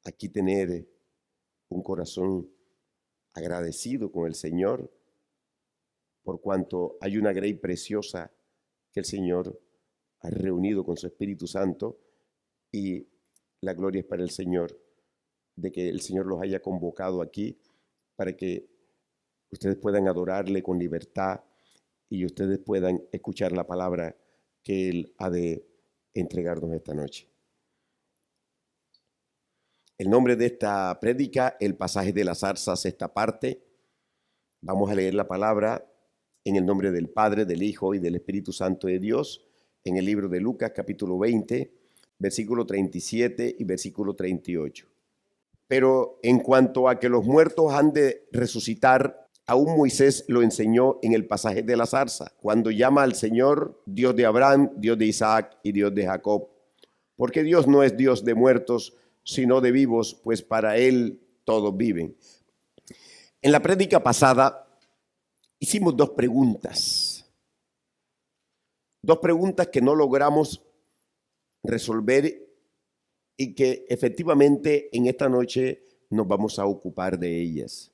aquí tener un corazón agradecido con el Señor, por cuanto hay una grey preciosa que el Señor ha reunido con su Espíritu Santo, y la gloria es para el Señor de que el Señor los haya convocado aquí para que ustedes puedan adorarle con libertad y ustedes puedan escuchar la palabra que Él ha de entregarnos esta noche. El nombre de esta prédica, el pasaje de la zarza, sexta parte. Vamos a leer la palabra en el nombre del Padre, del Hijo y del Espíritu Santo de Dios, en el libro de Lucas, capítulo 20, versículo 37 y versículo 38. Pero en cuanto a que los muertos han de resucitar, aún Moisés lo enseñó en el pasaje de la zarza, cuando llama al Señor Dios de Abraham, Dios de Isaac y Dios de Jacob. Porque Dios no es Dios de muertos, sino de vivos, pues para Él todos viven. En la prédica pasada hicimos dos preguntas que no logramos resolver y que efectivamente en esta noche nos vamos a ocupar de ellas.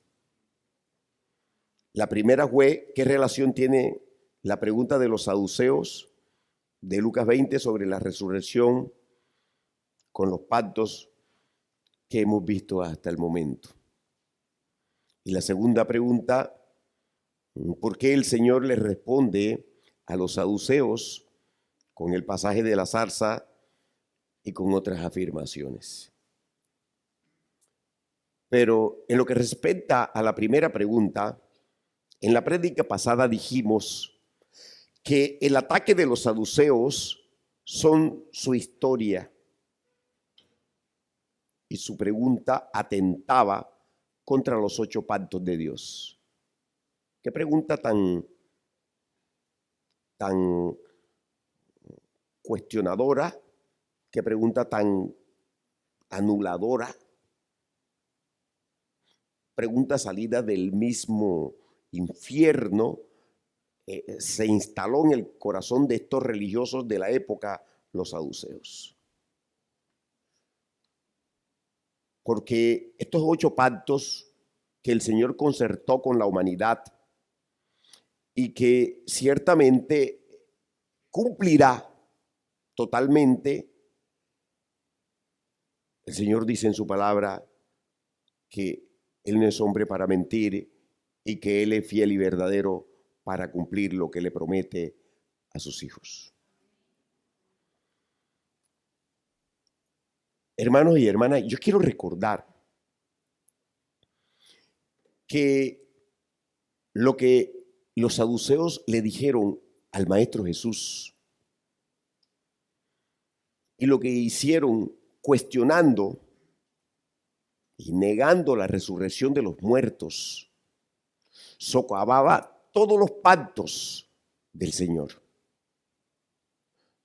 La primera fue: ¿qué relación tiene la pregunta de los saduceos de Lucas 20 sobre la resurrección con los pactos que hemos visto hasta el momento? Y la segunda pregunta: ¿por qué el Señor le responde a los saduceos con el pasaje de la zarza y con otras afirmaciones? Pero en lo que respecta a la primera pregunta, en la prédica pasada dijimos que el ataque de los saduceos son su historia, y su pregunta atentaba contra los 8 pactos de Dios. Qué pregunta tan cuestionadora, qué pregunta tan anuladora, pregunta salida del mismo infierno. Se instaló en el corazón de estos religiosos de la época, los saduceos. Porque estos 8 pactos que el Señor concertó con la humanidad y que ciertamente cumplirá totalmente, el Señor dice en su palabra que Él no es hombre para mentir y que Él es fiel y verdadero para cumplir lo que le promete a sus hijos. Hermanos y hermanas, yo quiero recordar que lo que los saduceos le dijeron al Maestro Jesús y lo que hicieron cuestionando y negando la resurrección de los muertos, socavaba todos los pactos del Señor.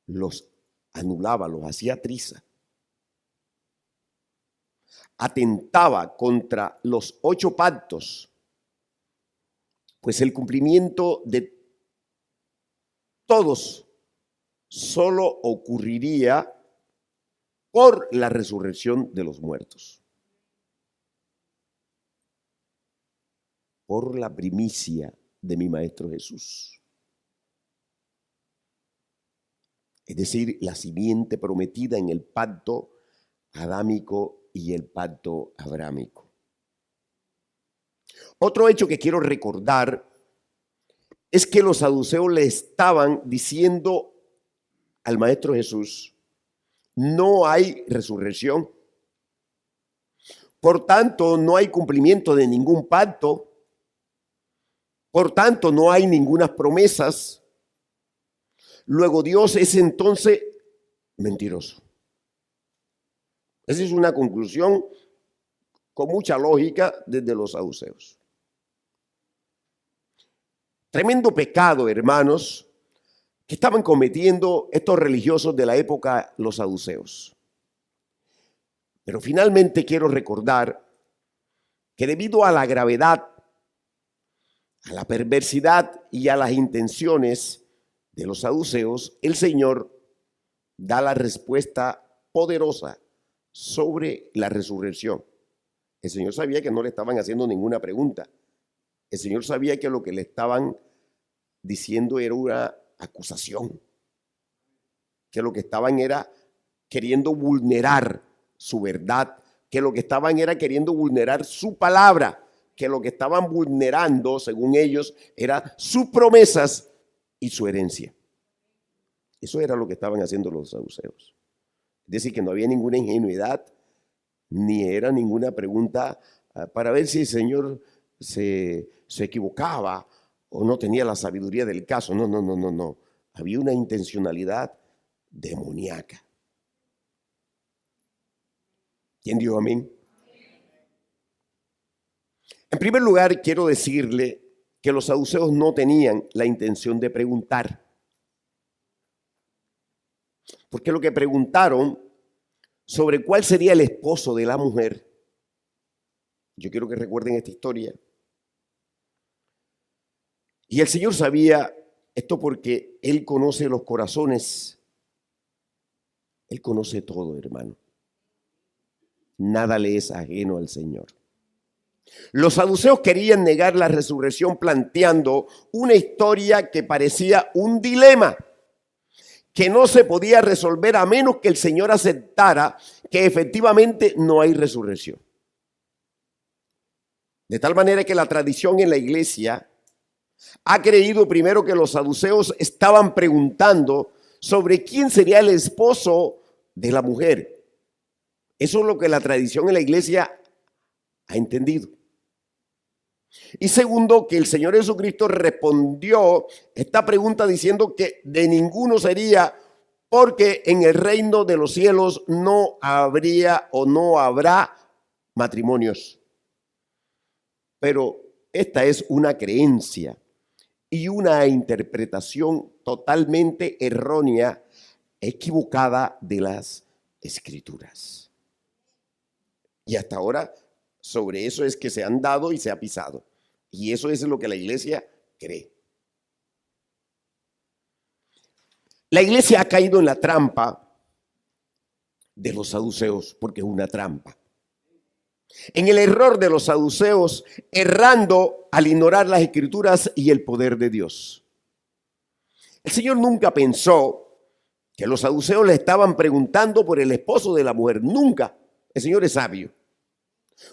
Los anulaba, los hacía triza. Atentaba contra los 8 pactos, pues el cumplimiento de todos solo ocurriría por la resurrección de los muertos, por la primicia de mi Maestro Jesús. Es decir, la simiente prometida en el pacto adámico y el pacto abrámico. Otro hecho que quiero recordar es que los saduceos le estaban diciendo al Maestro Jesús: no hay resurrección, por tanto no hay cumplimiento de ningún pacto, por tanto no hay ninguna promesas. Luego Dios es entonces mentiroso. Esa es una conclusión con mucha lógica desde los saduceos. Tremendo pecado, hermanos, que estaban cometiendo estos religiosos de la época, los saduceos. Pero finalmente quiero recordar que debido a la gravedad, a la perversidad y a las intenciones de los saduceos, el Señor da la respuesta poderosa sobre la resurrección. El Señor sabía que no le estaban haciendo ninguna pregunta. El Señor sabía que lo que le estaban diciendo era una acusación, que lo que estaban era queriendo vulnerar su verdad, que lo que estaban era queriendo vulnerar su palabra, que lo que estaban vulnerando, según ellos, era sus promesas y su herencia. Eso era lo que estaban haciendo los saduceos. Es decir, que no había ninguna ingenuidad, ni era ninguna pregunta para ver si el Señor se equivocaba o no tenía la sabiduría del caso. No. Había una intencionalidad demoníaca. ¿Quién dijo amén? En primer lugar, quiero decirle que los saduceos no tenían la intención de preguntar. Porque lo que preguntaron sobre cuál sería el esposo de la mujer, yo quiero que recuerden esta historia. Y el Señor sabía esto porque Él conoce los corazones. Él conoce todo, hermano. Nada le es ajeno al Señor. Los saduceos querían negar la resurrección planteando una historia que parecía un dilema que no se podía resolver a menos que el Señor aceptara que efectivamente no hay resurrección. De tal manera que la tradición en la iglesia ha creído primero que los saduceos estaban preguntando sobre quién sería el esposo de la mujer. Eso es lo que la tradición en la iglesia ha entendido. Y segundo, que el Señor Jesucristo respondió esta pregunta diciendo que de ninguno sería, porque en el reino de los cielos no habría o no habrá matrimonios. Pero esta es una creencia y una interpretación totalmente errónea, equivocada de las Escrituras. Y hasta ahora sobre eso es que se han dado y se ha pisado. Y eso es lo que la iglesia cree. La iglesia ha caído en la trampa de los saduceos, porque es una trampa. En el error de los saduceos, errando al ignorar las Escrituras y el poder de Dios. El Señor nunca pensó que los saduceos le estaban preguntando por el esposo de la mujer. Nunca. El Señor es sabio.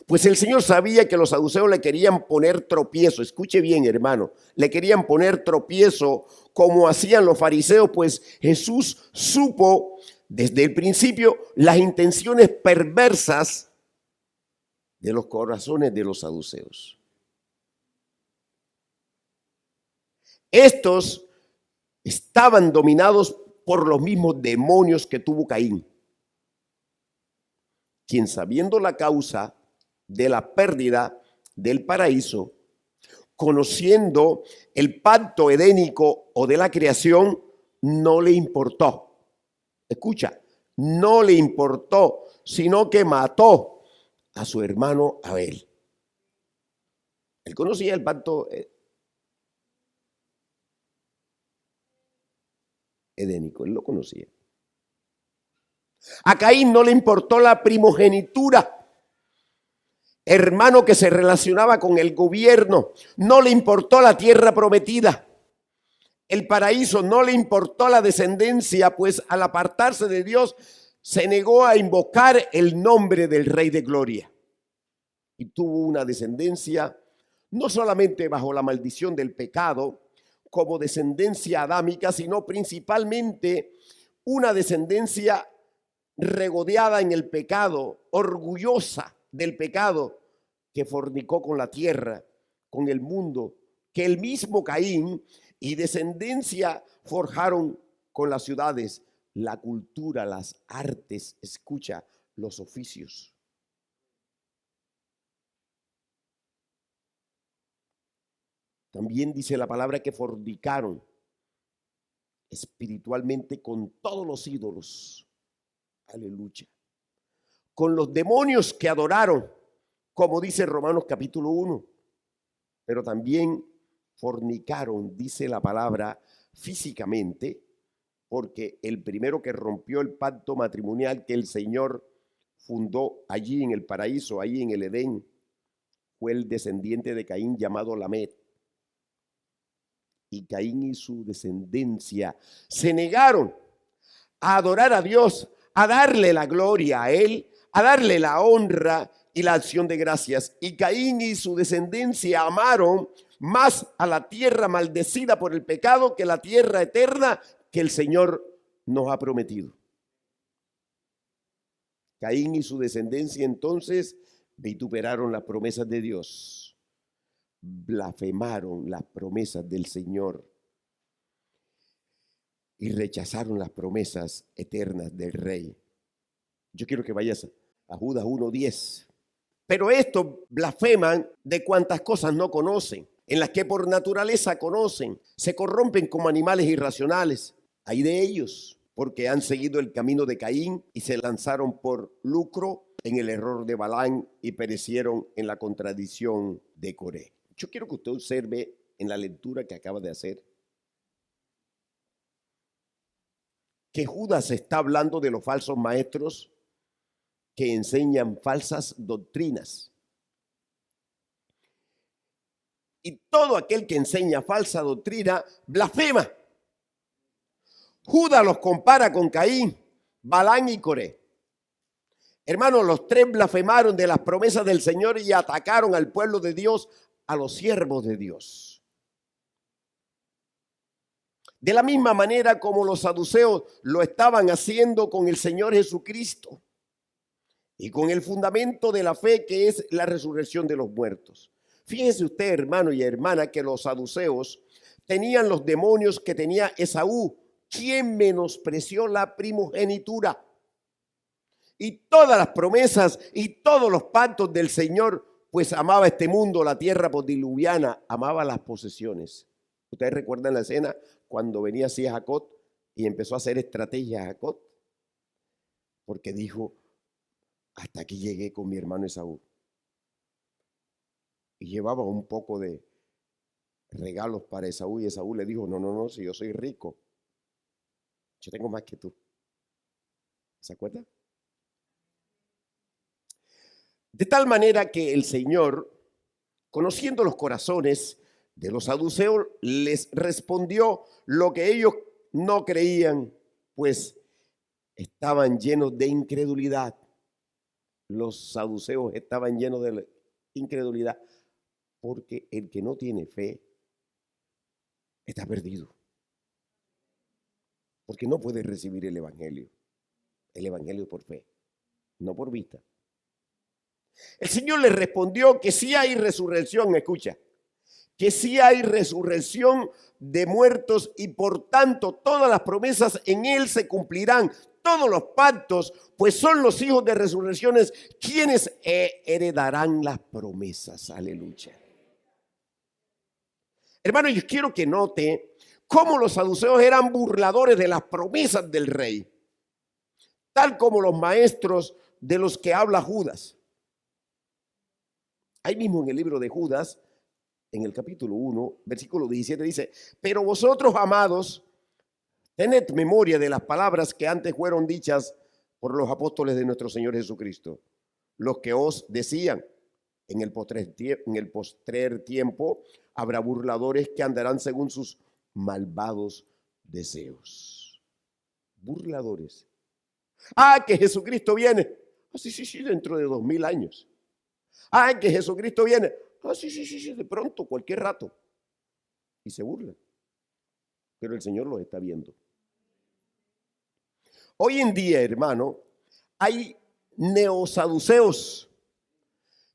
Pues el Señor sabía que los saduceos le querían poner tropiezo. Escuche bien, hermano. Le querían poner tropiezo como hacían los fariseos, pues Jesús supo desde el principio las intenciones perversas de los corazones de los saduceos. Estos estaban dominados por los mismos demonios que tuvo Caín, quien, sabiendo la causa de la pérdida del paraíso, conociendo el pacto edénico o de la creación, no le importó. Escucha, no le importó, sino que mató a su hermano Abel. Él conocía el pacto edénico, él lo conocía. A Caín no le importó la primogenitura. Hermano que se relacionaba con el gobierno, no le importó la tierra prometida, el paraíso, no le importó la descendencia, pues al apartarse de Dios se negó a invocar el nombre del Rey de Gloria y tuvo una descendencia no solamente bajo la maldición del pecado como descendencia adámica, sino principalmente una descendencia regodeada en el pecado, orgullosa del pecado, que fornicó con la tierra, con el mundo, que el mismo Caín y descendencia forjaron con las ciudades, la cultura, las artes, escucha, los oficios. También dice la palabra que fornicaron espiritualmente con todos los ídolos. Aleluya. Con los demonios que adoraron, como dice Romanos capítulo 1. Pero también fornicaron, dice la palabra, físicamente, porque el primero que rompió el pacto matrimonial que el Señor fundó allí en el paraíso, allí en el Edén, fue el descendiente de Caín llamado Lamed. Y Caín y su descendencia se negaron a adorar a Dios, a darle la gloria a Él, a darle la honra y la acción de gracias. Y Caín y su descendencia amaron más a la tierra maldecida por el pecado que la tierra eterna que el Señor nos ha prometido. Caín y su descendencia entonces vituperaron las promesas de Dios, blasfemaron las promesas del Señor y rechazaron las promesas eternas del Rey. Yo quiero que vayas a Judas 1:10. Pero estos blasfeman de cuantas cosas no conocen, en las que por naturaleza conocen, se corrompen como animales irracionales. Hay de ellos, porque han seguido el camino de Caín y se lanzaron por lucro en el error de Balaam y perecieron en la contradicción de Coré. Yo quiero que usted observe en la lectura que acaba de hacer que Judas está hablando de los falsos maestros que enseñan falsas doctrinas. Y todo aquel que enseña falsa doctrina blasfema. Judas los compara con Caín, Balaam y Coré. Hermanos, los tres blasfemaron de las promesas del Señor y atacaron al pueblo de Dios, a los siervos de Dios. De la misma manera como los saduceos lo estaban haciendo con el Señor Jesucristo y con el fundamento de la fe que es la resurrección de los muertos. Fíjese usted, hermano y hermana, que los saduceos tenían los demonios que tenía Esaú, quien menospreció la primogenitura. Y todas las promesas y todos los pactos del Señor, pues amaba este mundo, la tierra postdiluviana, amaba las posesiones. Ustedes recuerdan la escena cuando venía así a Jacob y empezó a hacer estrategia a Jacob, porque dijo, hasta aquí llegué con mi hermano Esaú. Y llevaba un poco de regalos para Esaú y Esaú le dijo, no, si yo soy rico, yo tengo más que tú. ¿Se acuerda? De tal manera que el Señor, conociendo los corazones de los saduceos, les respondió lo que ellos no creían, pues estaban llenos de incredulidad. Los saduceos estaban llenos de incredulidad, porque el que no tiene fe está perdido, porque no puede recibir el evangelio por fe, no por vista. El Señor les respondió que sí hay resurrección, escucha, que sí hay resurrección de muertos y por tanto todas las promesas en Él se cumplirán, todos los pactos, pues son los hijos de resurrecciones quienes heredarán las promesas. Aleluya. Hermano, yo quiero que note cómo los saduceos eran burladores de las promesas del rey, tal como los maestros de los que habla Judas. Ahí mismo en el libro de Judas, en el capítulo 1, versículo 17 dice, pero vosotros, amados, tened memoria de las palabras que antes fueron dichas por los apóstoles de nuestro Señor Jesucristo, los que os decían, en el postrer tiempo habrá burladores que andarán según sus malvados deseos. Burladores. Que Jesucristo viene. Sí, dentro de 2000 años. Que Jesucristo viene. Sí, de pronto, cualquier rato. Y se burlan. Pero el Señor los está viendo. Hoy en día, hermano, hay neosaduceos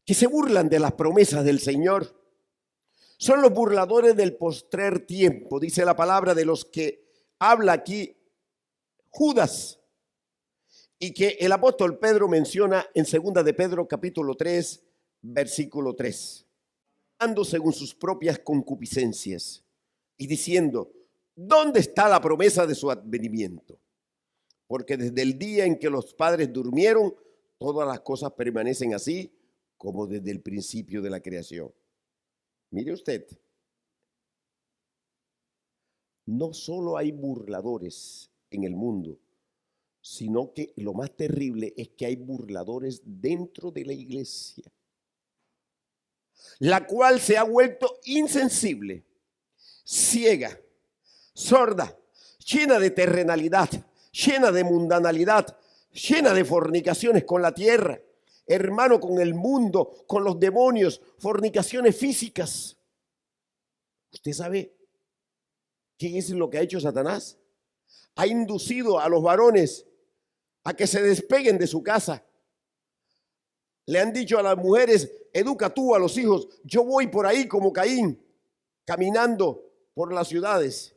que se burlan de las promesas del Señor. Son los burladores del postrer tiempo, dice la palabra de los que habla aquí Judas, y que el apóstol Pedro menciona en 2 de Pedro capítulo 3, versículo 3. Ando según sus propias concupiscencias y diciendo, ¿dónde está la promesa de su advenimiento? Porque desde el día en que los padres durmieron, todas las cosas permanecen así como desde el principio de la creación. Mire usted, no solo hay burladores en el mundo, sino que lo más terrible es que hay burladores dentro de la iglesia, la cual se ha vuelto insensible, ciega, sorda, llena de terrenalidad, llena de mundanalidad, llena de fornicaciones con la tierra, hermano, con el mundo, con los demonios, fornicaciones físicas. ¿Usted sabe qué es lo que ha hecho Satanás? Ha inducido a los varones a que se despeguen de su casa. Le han dicho a las mujeres: educa tú a los hijos, yo voy por ahí como Caín, caminando por las ciudades.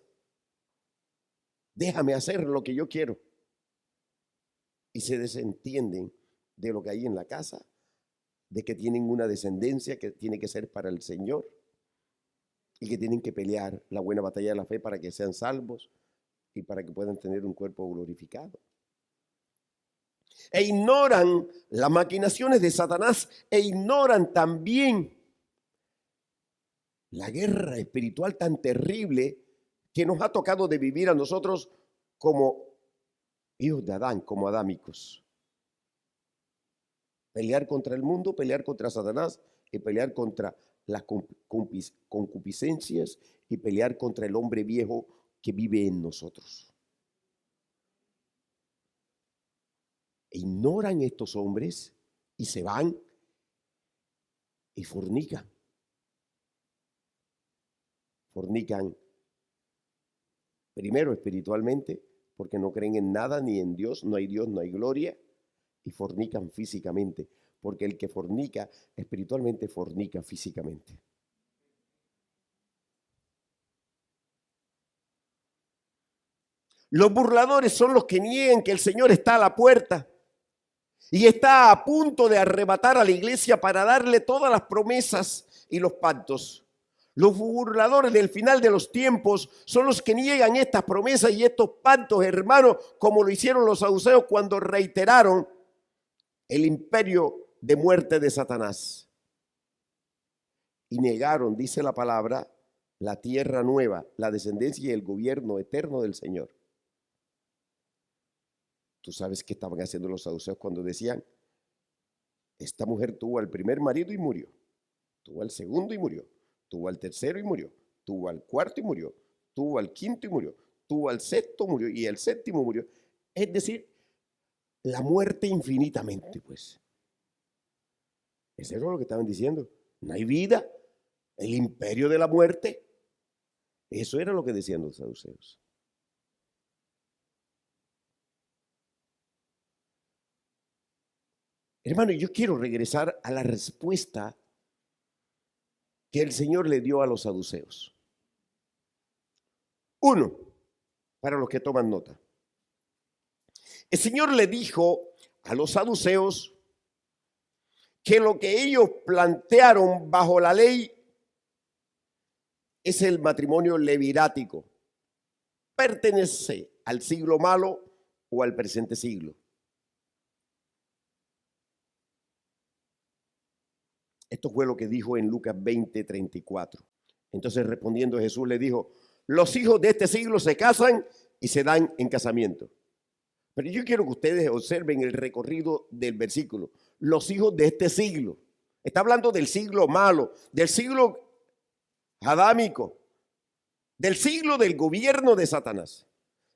Déjame hacer lo que yo quiero. Y se desentienden de lo que hay en la casa, de que tienen una descendencia que tiene que ser para el Señor y que tienen que pelear la buena batalla de la fe para que sean salvos y para que puedan tener un cuerpo glorificado. E ignoran las maquinaciones de Satanás e ignoran también la guerra espiritual tan terrible que nos ha tocado de vivir a nosotros como hijos de Adán, como adámicos. Pelear contra el mundo, pelear contra Satanás y pelear contra las concupiscencias y pelear contra el hombre viejo que vive en nosotros. E ignoran estos hombres y se van y fornican. Fornican primero espiritualmente, porque no creen en nada ni en Dios, no hay gloria, y fornican físicamente, porque el que fornica espiritualmente fornica físicamente. Los burladores son los que niegan que el Señor está a la puerta y está a punto de arrebatar a la iglesia para darle todas las promesas y los pactos. Los burladores del final de los tiempos son los que niegan estas promesas y estos pactos, hermanos, como lo hicieron los saduceos cuando reiteraron el imperio de muerte de Satanás. Y negaron, dice la palabra, la tierra nueva, la descendencia y el gobierno eterno del Señor. Tú sabes qué estaban haciendo los saduceos cuando decían: esta mujer tuvo al primer marido y murió, tuvo al segundo y murió, tuvo al tercero y murió, tuvo al cuarto y murió, tuvo al quinto y murió, tuvo al sexto murió y el séptimo murió. Es decir, la muerte infinitamente, pues. Eso era lo que estaban diciendo. No hay vida, el imperio de la muerte. Eso era lo que decían los saduceos. Hermano, yo quiero regresar a la respuesta que el Señor le dio a los saduceos. Uno, para los que toman nota. El Señor le dijo a los saduceos que lo que ellos plantearon bajo la ley es el matrimonio levirático. Pertenece al siglo malo o al presente siglo. Esto fue lo que dijo en Lucas 20:34. Entonces, respondiendo, Jesús le dijo: los hijos de este siglo se casan y se dan en casamiento. Pero yo quiero que ustedes observen el recorrido del versículo. Los hijos de este siglo. Está hablando del siglo malo, del siglo adámico, del siglo del gobierno de Satanás,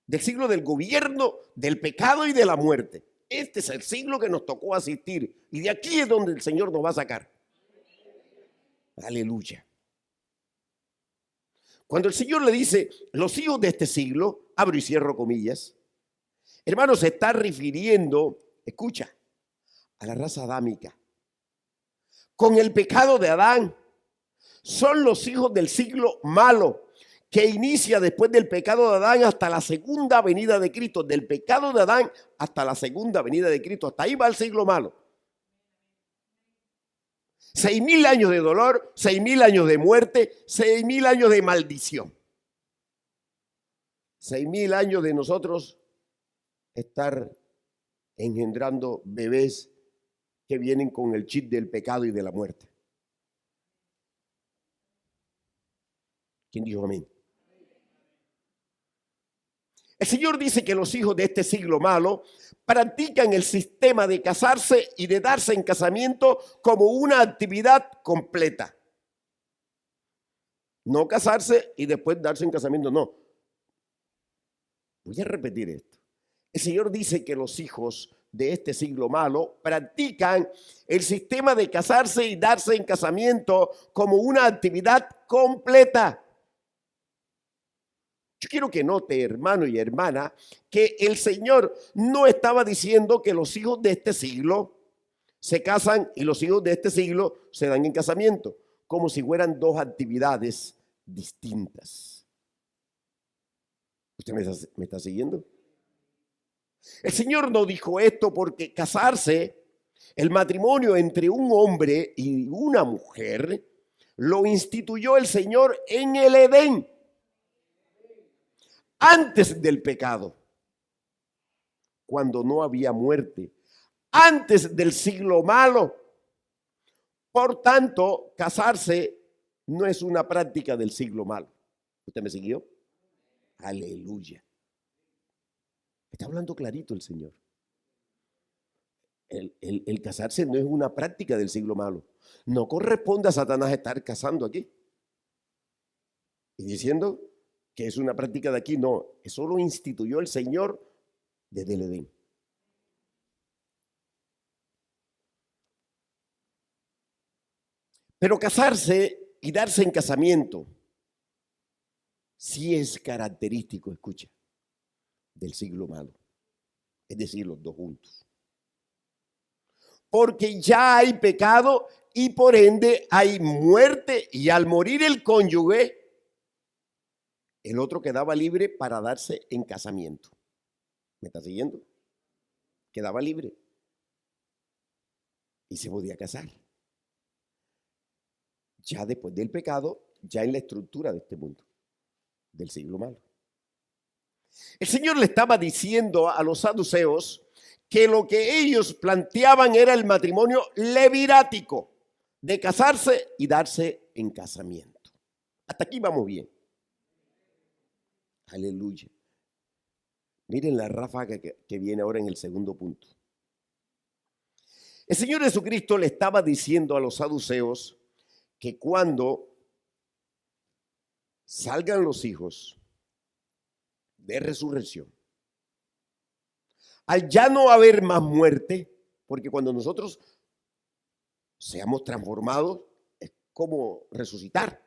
del siglo del gobierno del pecado y de la muerte. Este es el siglo que nos tocó asistir y de aquí es donde el Señor nos va a sacar. Aleluya. Cuando el Señor le dice los hijos de este siglo, abro y cierro comillas, hermanos, se está refiriendo, escucha, a la raza adámica. Con el pecado de Adán, son los hijos del siglo malo, que inicia después del pecado de Adán hasta la segunda venida de Cristo. Del pecado de Adán hasta la segunda venida de Cristo. Hasta ahí va el siglo malo. 6,000 años de dolor, 6,000 años de muerte, 6,000 años de maldición. 6,000 años de nosotros estar engendrando bebés que vienen con el chip del pecado y de la muerte. ¿Quién dijo amén? El Señor dice que los hijos de este siglo malo practican el sistema de casarse y de darse en casamiento como una actividad completa. No casarse y después darse en casamiento, no. Voy a repetir esto. El Señor dice que los hijos de este siglo malo practican el sistema de casarse y darse en casamiento como una actividad completa. Yo quiero que note, hermano y hermana, que el Señor no estaba diciendo que los hijos de este siglo se casan y los hijos de este siglo se dan en casamiento, como si fueran dos actividades distintas. ¿Usted me está siguiendo? El Señor no dijo esto porque casarse, el matrimonio entre un hombre y una mujer, lo instituyó el Señor en el Edén, antes del pecado, cuando no había muerte, antes del siglo malo. Por tanto, casarse no es una práctica del siglo malo. ¿Usted me siguió? Aleluya. Está hablando clarito el Señor. El casarse no es una práctica del siglo malo. No corresponde a Satanás estar casando aquí y diciendo que es una práctica de aquí. No, eso lo instituyó el Señor desde el Edén. Pero casarse y darse en casamiento sí es característico, escucha, del siglo malo. Es decir, los dos juntos. Porque ya hay pecado y por ende hay muerte, y al morir el cónyuge, el otro quedaba libre para darse en casamiento. ¿Me está siguiendo? Quedaba libre y se podía casar. Ya después del pecado, ya en la estructura de este mundo, del siglo malo. El Señor le estaba diciendo a los saduceos que lo que ellos planteaban era el matrimonio levirático, de casarse y darse en casamiento. Hasta aquí vamos bien. Aleluya. Miren la ráfaga que viene ahora en el segundo punto. El Señor Jesucristo le estaba diciendo a los saduceos que cuando salgan los hijos de resurrección, al ya no haber más muerte, porque cuando nosotros seamos transformados es como resucitar.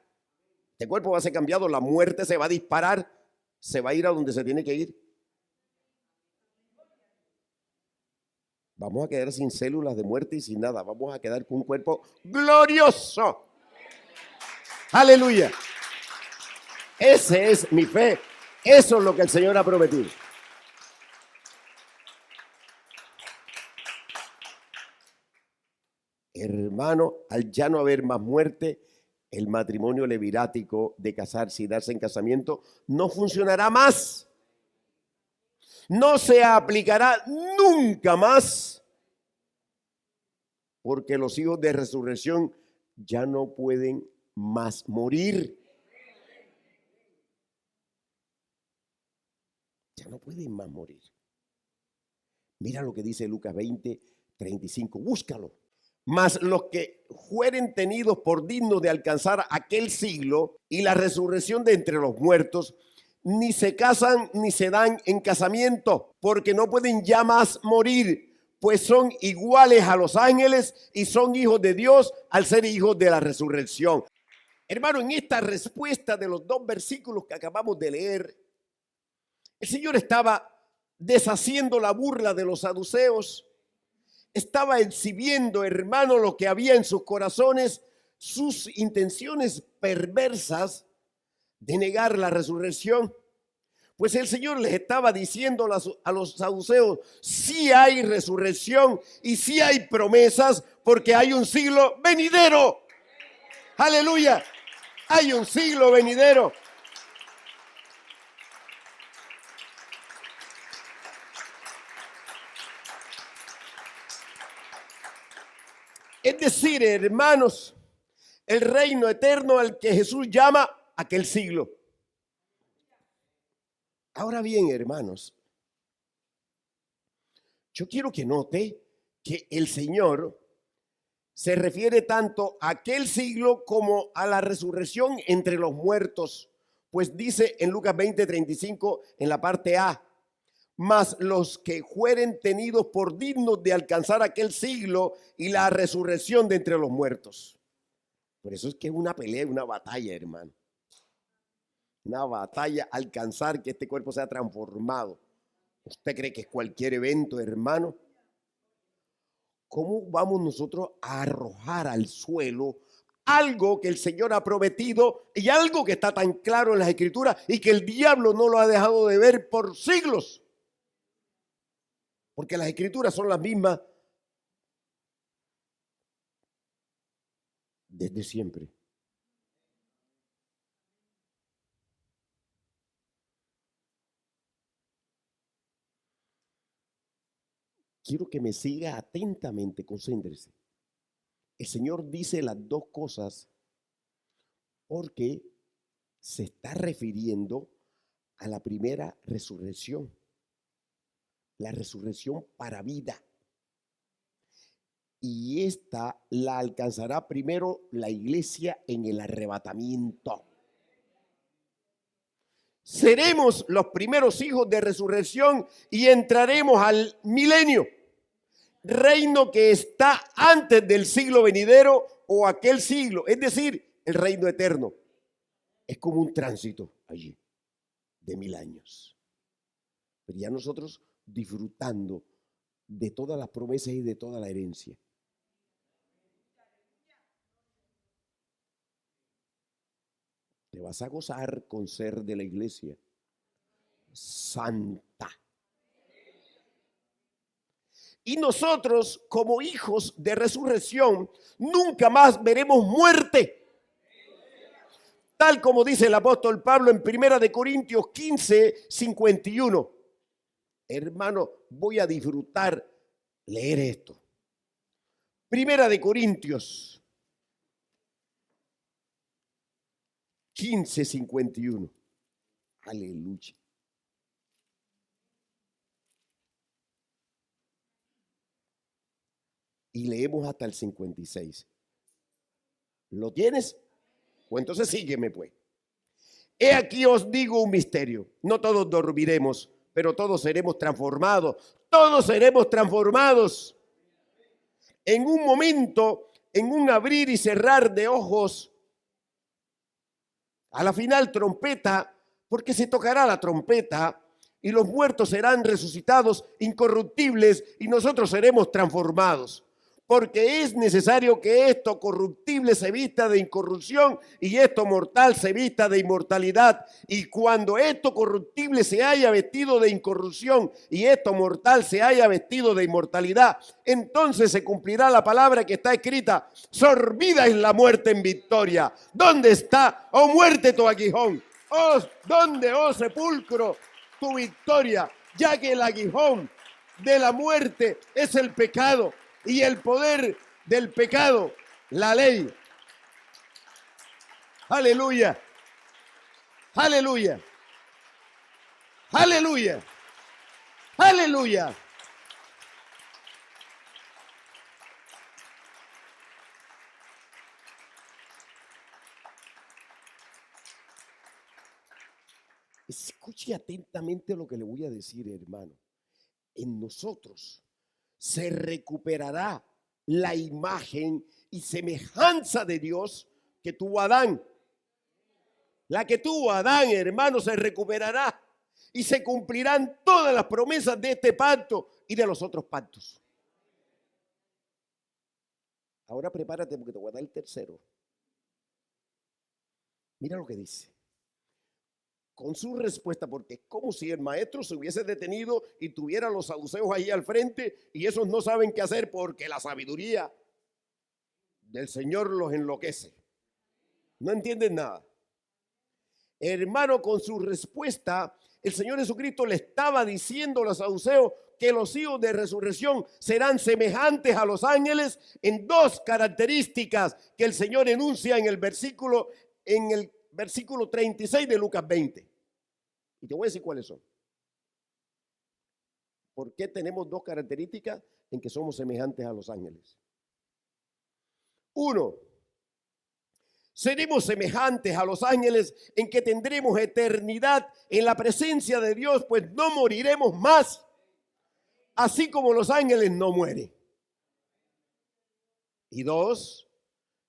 Este cuerpo va a ser cambiado, la muerte se va a disparar, se va a ir a donde se tiene que ir. Vamos a quedar sin células de muerte y sin nada. Vamos a quedar con un cuerpo glorioso. Aleluya. Ese es mi fe. Eso es lo que el Señor ha prometido. Hermano, al ya no haber más muerte, el matrimonio levirático de casarse y darse en casamiento no funcionará más. No se aplicará nunca más, porque los hijos de resurrección ya no pueden más morir. Ya no pueden más morir. Mira lo que dice Lucas 20:35. Búscalo. Mas los que fueren tenidos por dignos de alcanzar aquel siglo y la resurrección de entre los muertos, ni se casan ni se dan en casamiento, porque no pueden ya más morir, pues son iguales a los ángeles y son hijos de Dios al ser hijos de la resurrección. Hermano, en esta respuesta de los dos versículos que acabamos de leer, el Señor estaba deshaciendo la burla de los saduceos, estaba exhibiendo, hermano, lo que había en sus corazones, sus intenciones perversas de negar la resurrección. Pues el Señor les estaba diciendo a los saduceos, sí hay resurrección y sí hay promesas, porque hay un siglo venidero. Aleluya, hay un siglo venidero. Es decir, hermanos, el reino eterno al que Jesús llama aquel siglo. Ahora bien, hermanos, yo quiero que note que el Señor se refiere tanto a aquel siglo como a la resurrección entre los muertos. Pues dice en Lucas 20:35 en la parte A: mas los que fueren tenidos por dignos de alcanzar aquel siglo y la resurrección de entre los muertos. Por eso es que es una pelea, una batalla, hermano. Una batalla alcanzar que este cuerpo sea transformado. ¿Usted cree que es cualquier evento, hermano? ¿Cómo vamos nosotros a arrojar al suelo algo que el Señor ha prometido y algo que está tan claro en las Escrituras y que el diablo no lo ha dejado de ver por siglos? Porque las Escrituras son las mismas desde siempre. Quiero que me siga atentamente, concéntrese. El Señor dice las dos cosas porque se está refiriendo a la primera resurrección, la resurrección para vida. Y esta la alcanzará primero la iglesia en el arrebatamiento. Seremos los primeros hijos de resurrección y entraremos al milenio, reino que está antes del siglo venidero o aquel siglo, es decir, el reino eterno. Es como un tránsito allí de 1000 años. Pero ya nosotros disfrutando de todas las promesas y de toda la herencia. Te vas a gozar con ser de la iglesia santa. Y nosotros, como hijos de resurrección, nunca más veremos muerte. Tal como dice el apóstol Pablo en 1 Corintios 15:51. Hermano, voy a disfrutar leer esto. 1 Corintios 15:51. Aleluya. Y leemos hasta el 56. ¿Lo tienes? Pues entonces sígueme pues. He aquí os digo un misterio. No todos dormiremos, pero todos seremos transformados. Todos seremos transformados. En un momento, en un abrir y cerrar de ojos. A la final trompeta, porque se tocará la trompeta y los muertos serán resucitados incorruptibles y nosotros seremos transformados. Porque es necesario que esto corruptible se vista de incorrupción y esto mortal se vista de inmortalidad. Y cuando esto corruptible se haya vestido de incorrupción y esto mortal se haya vestido de inmortalidad, entonces se cumplirá la palabra que está escrita: sorbida es la muerte en victoria. ¿Dónde está, oh muerte, tu aguijón? ¿Dónde, oh sepulcro, tu victoria? Ya que el aguijón de la muerte es el pecado. Y el poder del pecado, la ley. Aleluya. Aleluya. Aleluya. Aleluya. Escuche atentamente lo que le voy a decir, hermano. En nosotros se recuperará la imagen y semejanza de Dios que tuvo Adán. La que tuvo Adán, hermano, se recuperará y se cumplirán todas las promesas de este pacto y de los otros pactos. Ahora prepárate porque te voy a dar el tercero. Mira lo que dice. Con su respuesta, porque es como si el maestro se hubiese detenido y tuviera los saduceos ahí al frente y esos no saben qué hacer porque la sabiduría del Señor los enloquece. No entienden nada. Hermano, con su respuesta, el Señor Jesucristo le estaba diciendo a los saduceos que los hijos de resurrección serán semejantes a los ángeles en dos características que el Señor enuncia en el versículo 36 de Lucas 20. Y te voy a decir cuáles son. ¿Por qué tenemos dos características en que somos semejantes a los ángeles? Uno, seremos semejantes a los ángeles en que tendremos eternidad en la presencia de Dios, pues no moriremos más, así como los ángeles no mueren. Y dos,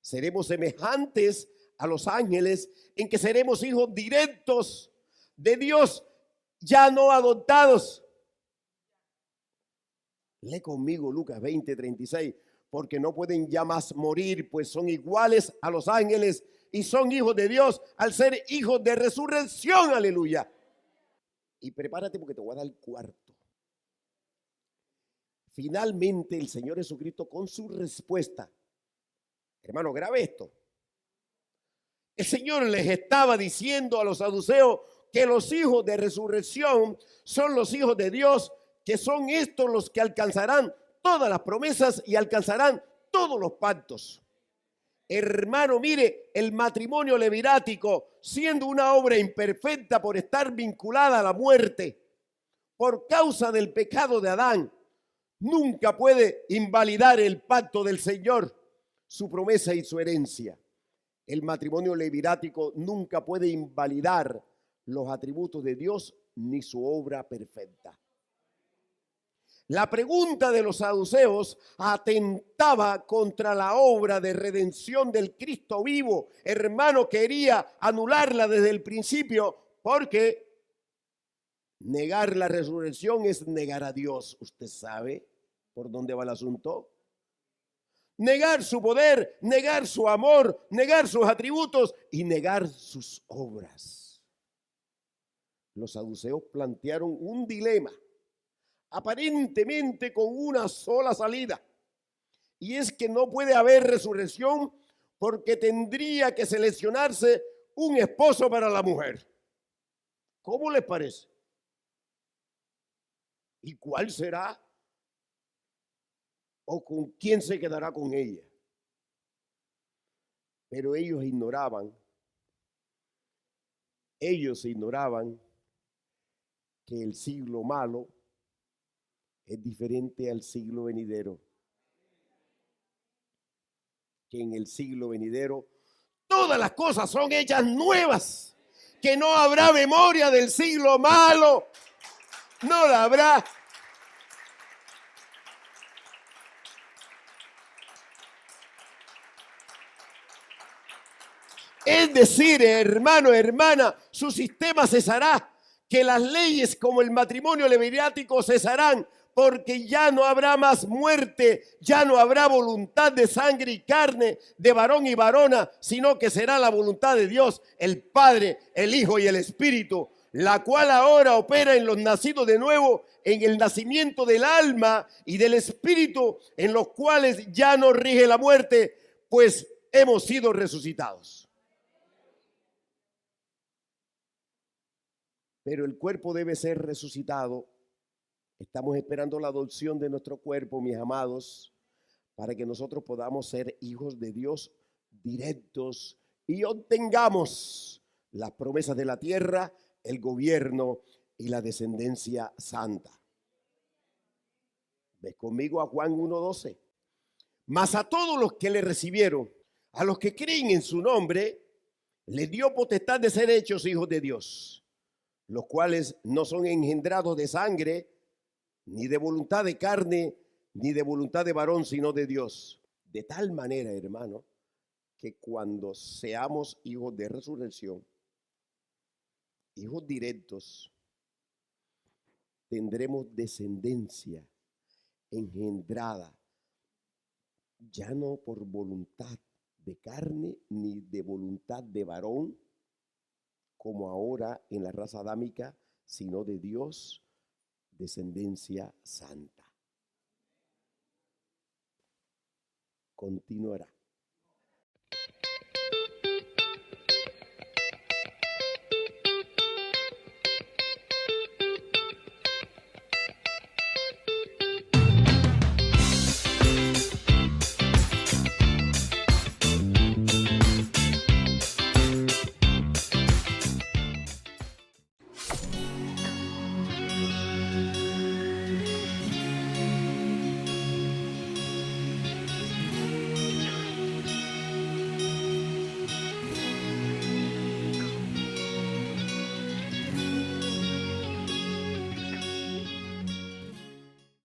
seremos semejantes a los ángeles en que seremos hijos directos de Dios, ya no adoptados. Lee conmigo Lucas 20:36, porque no pueden ya más morir, pues son iguales a los ángeles y son hijos de Dios al ser hijos de resurrección. Aleluya. Y prepárate porque te voy a dar el cuarto. Finalmente el Señor Jesucristo con su respuesta, hermano, grave esto. El Señor les estaba diciendo a los saduceos que los hijos de resurrección son los hijos de Dios, que son estos los que alcanzarán todas las promesas y alcanzarán todos los pactos. Hermano, mire, el matrimonio levirático, siendo una obra imperfecta por estar vinculada a la muerte, por causa del pecado de Adán, nunca puede invalidar el pacto del Señor, su promesa y su herencia. El matrimonio levirático nunca puede invalidar los atributos de Dios ni su obra perfecta. La pregunta de los saduceos atentaba contra la obra de redención del Cristo vivo. Hermano, quería anularla desde el principio porque negar la resurrección es negar a Dios. ¿Usted sabe por dónde va el asunto? Negar su poder, negar su amor, negar sus atributos y negar sus obras. Los saduceos plantearon un dilema, aparentemente con una sola salida. Y es que no puede haber resurrección porque tendría que seleccionarse un esposo para la mujer. ¿Cómo les parece? ¿Y cuál será? ¿O con quién se quedará con ella? Pero ellos ignoraban que el siglo malo es diferente al siglo venidero. Que en el siglo venidero todas las cosas son hechas nuevas. Que no habrá memoria del siglo malo. No la habrá. Es decir, hermano, hermana, su sistema cesará, que las leyes como el matrimonio levirático cesarán, porque ya no habrá más muerte, ya no habrá voluntad de sangre y carne, de varón y varona, sino que será la voluntad de Dios, el Padre, el Hijo y el Espíritu, la cual ahora opera en los nacidos de nuevo, en el nacimiento del alma y del Espíritu, en los cuales ya no rige la muerte, pues hemos sido resucitados. Pero el cuerpo debe ser resucitado. Estamos esperando la adopción de nuestro cuerpo, mis amados, para que nosotros podamos ser hijos de Dios directos y obtengamos las promesas de la tierra, el gobierno y la descendencia santa. ¿Ves conmigo a Juan 1:12? Mas a todos los que le recibieron, a los que creen en su nombre, les dio potestad de ser hechos hijos de Dios, los cuales no son engendrados de sangre, ni de voluntad de carne, ni de voluntad de varón, sino de Dios. De tal manera, hermano, que cuando seamos hijos de resurrección, hijos directos, tendremos descendencia engendrada, ya no por voluntad de carne, ni de voluntad de varón, como ahora en la raza adámica, sino de Dios, descendencia santa. Continuará.